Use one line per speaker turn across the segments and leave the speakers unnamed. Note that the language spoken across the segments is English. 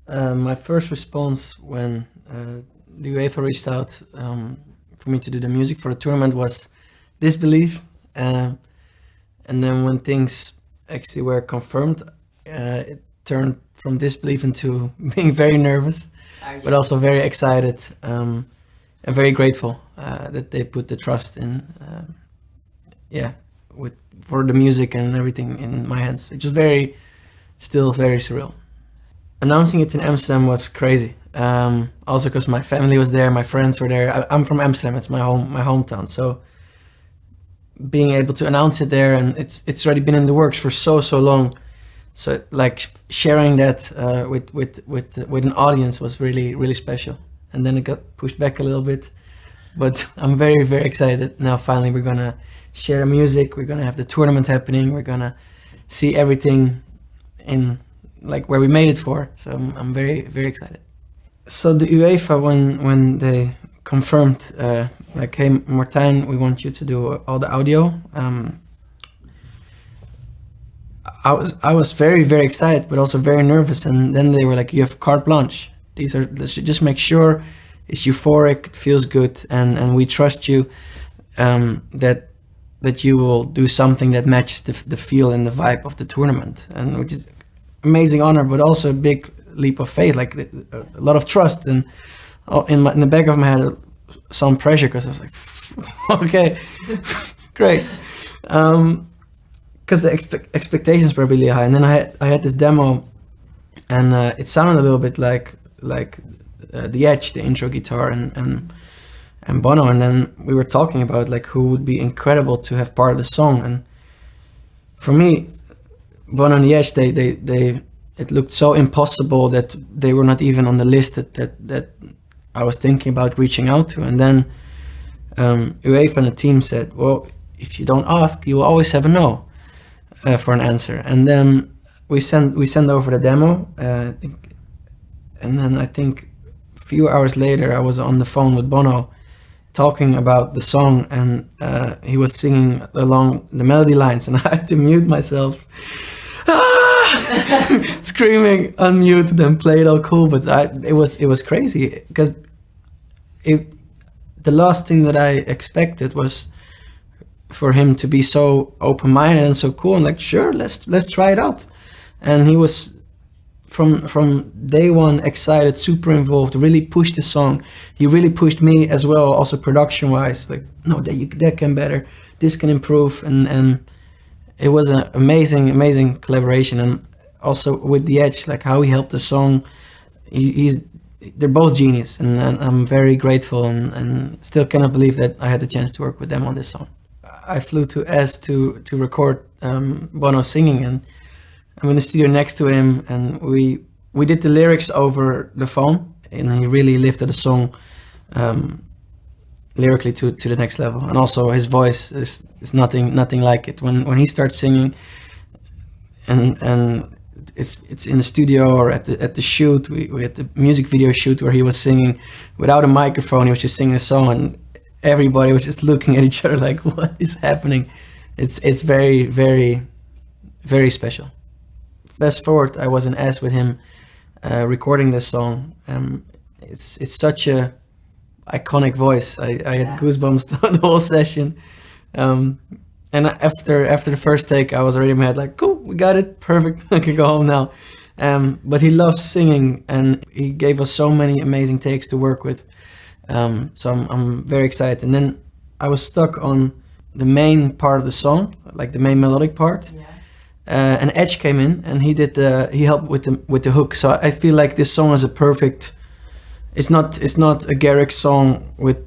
My first response when the UEFA reached out for me to do the music for the tournament was disbelief. And then when things actually were confirmed, it turned from disbelief into being very nervous, but also very excited and very grateful that they put the trust in, for the music and everything in my hands, which was still very surreal. Announcing it in Amsterdam was crazy. Also because my family was there, my friends were there. I'm from Amsterdam; it's my hometown. So being able to announce it there, and it's already been in the works for so long. So like sharing that with an audience was really special. And then it got pushed back a little bit, but I'm very excited now. Finally, we're gonna share the music. We're gonna have the tournament happening. We're gonna see everything in like where we made it for. So I'm very excited. So the UEFA when they confirmed like, hey Martijn, we want you to do all the audio. I was very excited, but also very nervous. And then they were like, you have carte blanche. Let's just make sure it's euphoric, it feels good, and we trust you that you will do something that matches the feel and the vibe of the tournament, and which is amazing honor, but also a big leap of faith, like a lot of trust, and in the back of my head some pressure, because I was like, okay, great, because the expectations were really high. And then I had this demo, and it sounded a little bit like The Edge, the intro guitar, and Bono, and then we were talking about like who would be incredible to have part of the song. And for me, Bono and The Edge, they it looked so impossible that they were not even on the list that I was thinking about reaching out to. And then UEFA and the team said, well, if you don't ask, you will always have a no for an answer. And then we sent over the demo, and then I think a few hours later I was on the phone with Bono talking about the song, and he was singing along the melody lines, and I had to mute myself, screaming, unmute, then play it all cool. But it was crazy, because the last thing that I expected was for him to be so open-minded and so cool, and like, sure, let's try it out. And he was from day one excited, super involved, really pushed the song. He really pushed me as well, also production-wise, like, no, that can better, this can improve, and it was an amazing collaboration. And also with The Edge, like how he helped the song, they're both genius, and I'm very grateful, and still cannot believe that I had the chance to work with them on this song. I flew to S to record Bono singing, and I'm in the studio next to him, and we did the lyrics over the phone, and he really lifted the song lyrically to the next level. And also his voice is nothing like it. When he starts singing, and it's in the studio or at the shoot, we had the music video shoot where he was singing without a microphone. He was just singing a song, and everybody was just looking at each other like, what is happening? It's very special. Fast forward, I was in S with him recording this song. It's such a iconic voice. I had goosebumps the whole session. And after the first take, I was already in my head like, cool, we got it, perfect, I can go home now. But he loves singing, and he gave us so many amazing takes to work with. So I'm very excited. And then I was stuck on the main part of the song, like the main melodic part. Yeah. And Edge came in, and he helped with the hook. So I feel like this song is a perfect. It's not a Garrix song with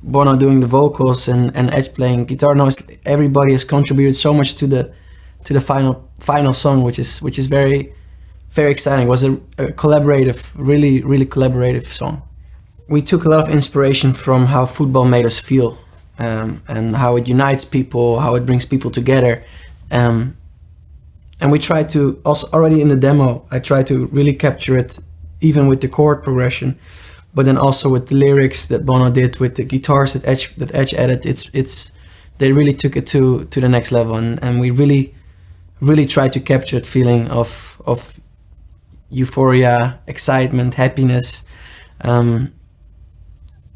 Bono doing the vocals and Edge playing guitar. No, everybody has contributed so much to the final song, which is very exciting. It was a collaborative, really collaborative song. We took a lot of inspiration from how football made us feel, and how it unites people, how it brings people together. And we tried to also, already in the demo, I tried to really capture it, even with the chord progression, but then also with the lyrics that Bono did, with the guitars that Edge added. They really took it to the next level, and we really tried to capture that feeling of euphoria, excitement, happiness.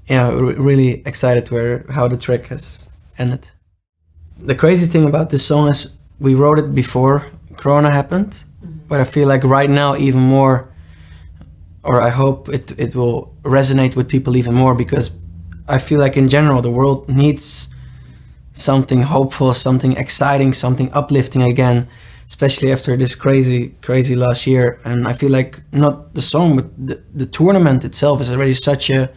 Really excited to how the track has ended. The crazy thing about this song is we wrote it before Corona happened, but I feel like right now even more, or I hope it will resonate with people even more, because I feel like in general the world needs something hopeful, something exciting, something uplifting again, especially after this crazy last year. And I feel like not the song, but the tournament itself is already such a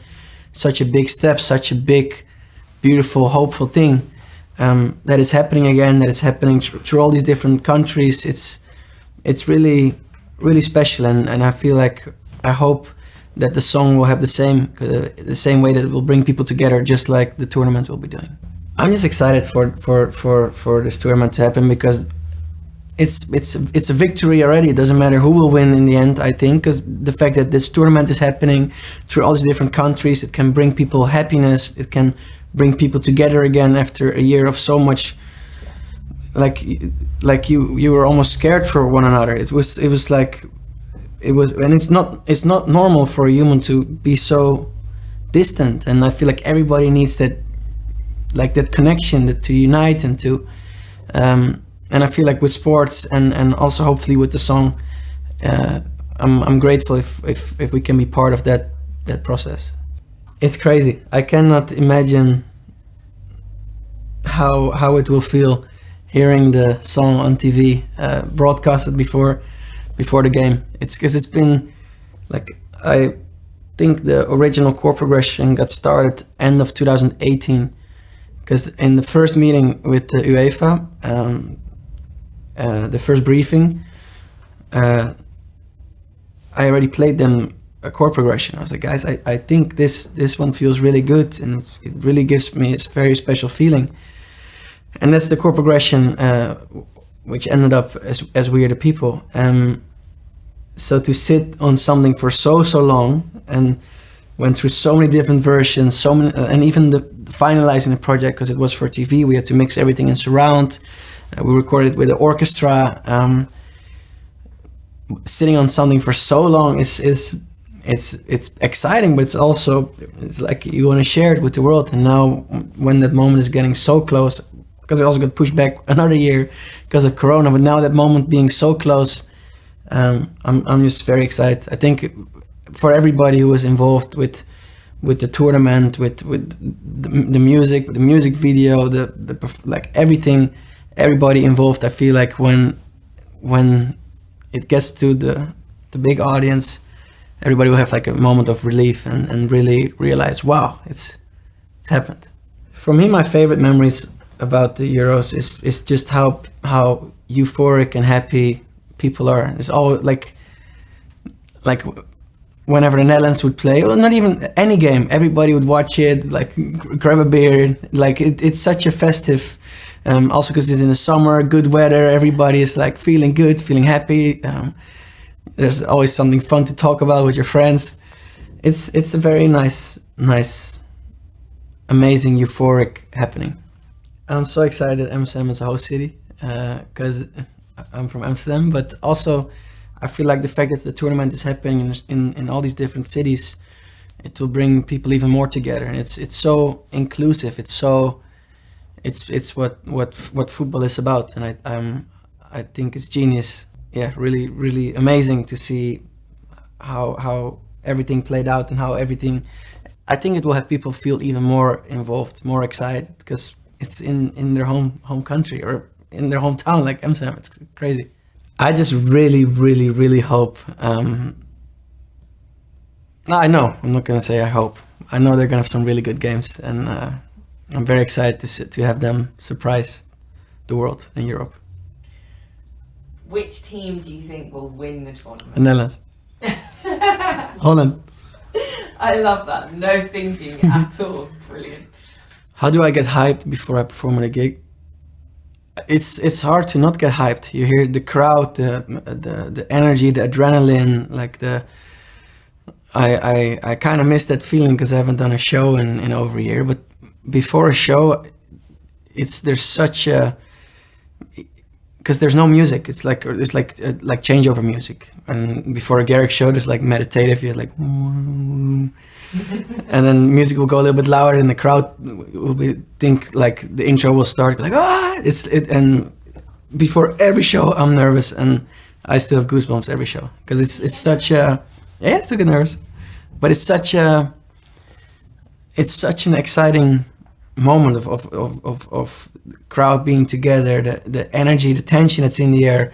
big step, such a big, beautiful, hopeful thing, that is happening again, that it's happening through all these different countries. It's really, really special, and I feel like, I hope that the song will have the same way that it will bring people together, just like the tournament will be doing. I'm just excited for this tournament to happen, because it's a victory already. It doesn't matter who will win in the end, I think, because the fact that this tournament is happening through all these different countries, it can bring people happiness, it can bring people together again after a year of so much, like you were almost scared for one another. It was, and it's not normal for a human to be so distant, and I feel like everybody needs that, like that connection, that to unite and to and I feel like with sports and also hopefully with the song, I'm grateful if we can be part of that process. It's crazy. I cannot imagine how it will feel hearing the song on TV, broadcasted before the game. It's because it's been like, I think the original chord progression got started end of 2018, because in the first meeting with the UEFA, the first briefing, I already played them a chord progression. I was like, guys, I think this one feels really good, and it really gives me a very special feeling. And that's the chord progression, which ended up as We Are The People. So to sit on something for so long, and went through so many different versions, so many, and even finalizing the project, because it was for TV, we had to mix everything in surround. We recorded with the orchestra. Sitting on something for so long it's exciting, but it's like you want to share it with the world. And now, when that moment is getting so close, because it also got pushed back another year because of Corona, but now that moment being so close, I'm just very excited. I think for everybody who was involved with the tournament, with the music video, like everything, everybody involved, I feel like when it gets to the big audience, everybody will have like a moment of relief and really realize, wow, it's happened. For me, my favorite memories about the Euros is just how euphoric and happy people are. It's all like whenever the Netherlands would play, or not even any game, everybody would watch it, like grab a beer. Like it's such a festive. Also because it's in the summer, good weather, everybody is like feeling good, feeling happy. There's always something fun to talk about with your friends. It's a very nice, amazing, euphoric happening. I'm so excited that Amsterdam is a host city, because I'm from Amsterdam, but also I feel like the fact that the tournament is happening in all these different cities, it will bring people even more together, and it's so inclusive. It's what football is about, and I think it's genius. Yeah, really, really amazing to see how everything played out, and how everything. I think it will have people feel even more involved, more excited, because it's in their home country, or in their hometown, like Amsterdam. It's crazy. I just really, really, really hope. I know. I'm not gonna say I hope. I know they're gonna have some really good games, and I'm very excited to have them surprise the world and Europe.
Which team do you think will win the tournament?
The Netherlands. Holland.
I love that. No thinking at all. Brilliant.
How do I get hyped before I perform at a gig? It's hard to not get hyped. You hear the crowd, the energy, the adrenaline, like I kind of miss that feeling, because I haven't done a show in over a year. But before a show, there's such a, because there's no music. It's like changeover music. And before a Garrix show, there's like meditative. You're like, and then music will go a little bit louder, and the crowd will think like the intro will start like And before every show, I'm nervous, and I still have goosebumps every show because it's such a I still get nervous, but it's such an exciting moment of crowd being together, the energy, the tension that's in the air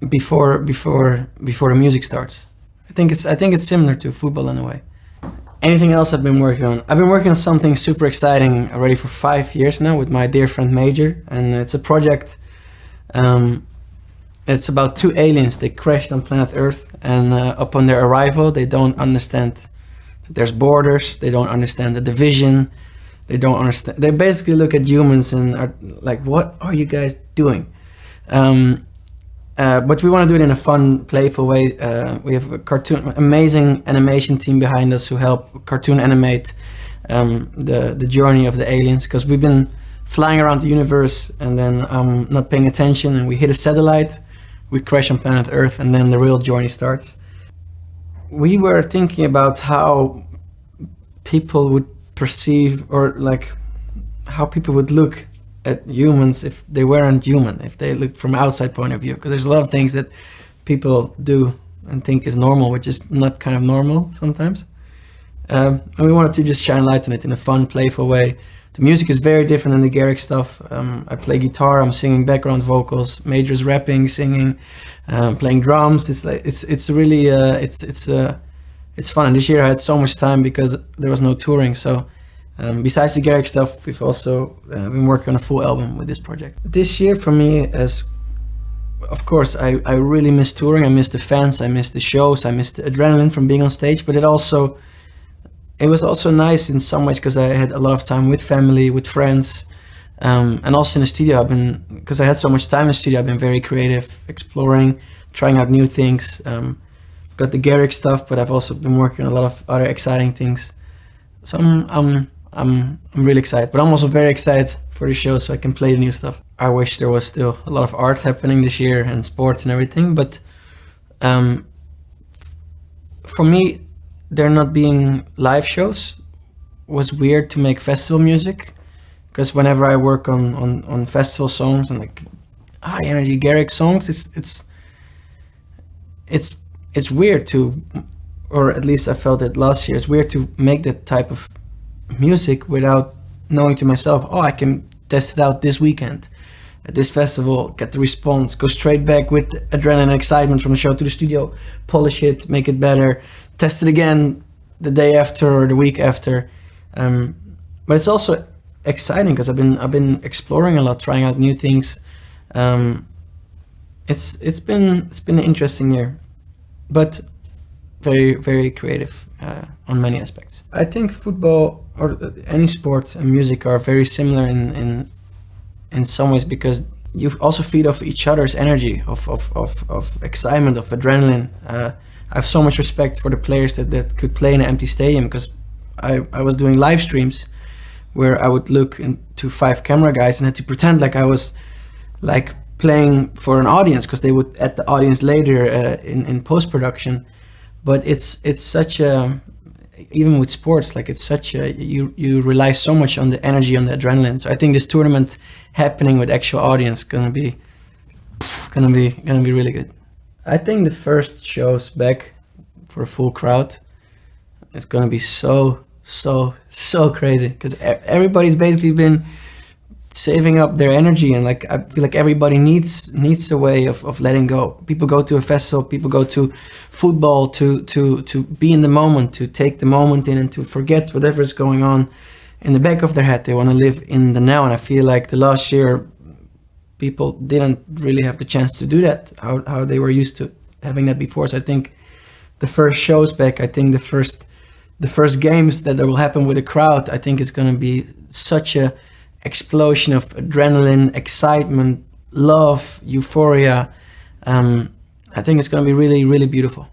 before the music starts. I think it's similar to football in a way. Anything else I've been working on? I've been working on something super exciting already for 5 years now with my dear friend Major, and it's a project. It's about 2 aliens. They crashed on planet Earth, and upon their arrival, they don't understand that there's borders. They don't understand the division. They don't understand. They basically look at humans and are like, "What are you guys doing?" But we want to do it in a fun, playful way. We have a amazing animation team behind us who help cartoon animate the journey of the aliens, because we've been flying around the universe and then not paying attention, and we hit a satellite, we crash on planet Earth, and then the real journey starts. We were thinking about how people would perceive, or like how people would look at humans if they weren't human, if they looked from outside point of view, because there's a lot of things that people do and think is normal, which is not kind of normal sometimes. And we wanted to just shine light on it in a fun, playful way. The music is very different than the Garrix stuff. I play guitar, I'm singing background vocals, Major's rapping, singing, playing drums. It's like it's really it's fun. And this year I had so much time because there was no touring. So besides the Garrix stuff, we've also been working on a full album with this project. This year for me, of course, I really miss touring. I miss the fans, I miss the shows, I miss the adrenaline from being on stage. But it was also nice in some ways because I had a lot of time with family, with friends, and also in the studio. Because I had so much time in the studio, I've been very creative, exploring, trying out new things. Got the Garrix stuff, but I've also been working on a lot of other exciting things. So I'm really excited, but I'm also very excited for the show so I can play the new stuff. I wish there was still a lot of art happening this year and sports and everything, but for me, there not being live shows was weird to make festival music, because whenever I work on festival songs and like high energy Garrix songs, it's weird to, or at least I felt it last year, it's weird to make that type of music without knowing to myself, oh, I can test it out this weekend at this festival, get the response, go straight back with adrenaline and excitement from the show to the studio, polish it, make it better, test it again the day after or the week after. But it's also exciting because I've been exploring a lot, trying out new things. It's been an interesting year, but very, very creative on many aspects. I think football or any sport and music are very similar in some ways, because you also feed off each other's energy of excitement, of adrenaline. I have so much respect for the players that could play in an empty stadium, because I was doing live streams where I would look into 5 camera guys and had to pretend like I was like playing for an audience, because they would add the audience later in post-production. But it's such a, even with sports, like it's such a, you rely so much on the energy, on the adrenaline. So I think this tournament happening with actual audience gonna be really good. I think the first shows back for a full crowd is gonna be so crazy, because everybody's basically been saving up their energy, and like I feel like everybody needs a way of letting go. People go to a festival, people go to football to be in the moment, to take the moment in and to forget whatever's going on in the back of their head. They want to live in the now, and I feel like the last year people didn't really have the chance to do that, how they were used to having that before. So I think the first shows back, I think the first games that will happen with the crowd, I think it's going to be such a explosion of adrenaline, excitement, love, euphoria. I think it's going to be really, really beautiful.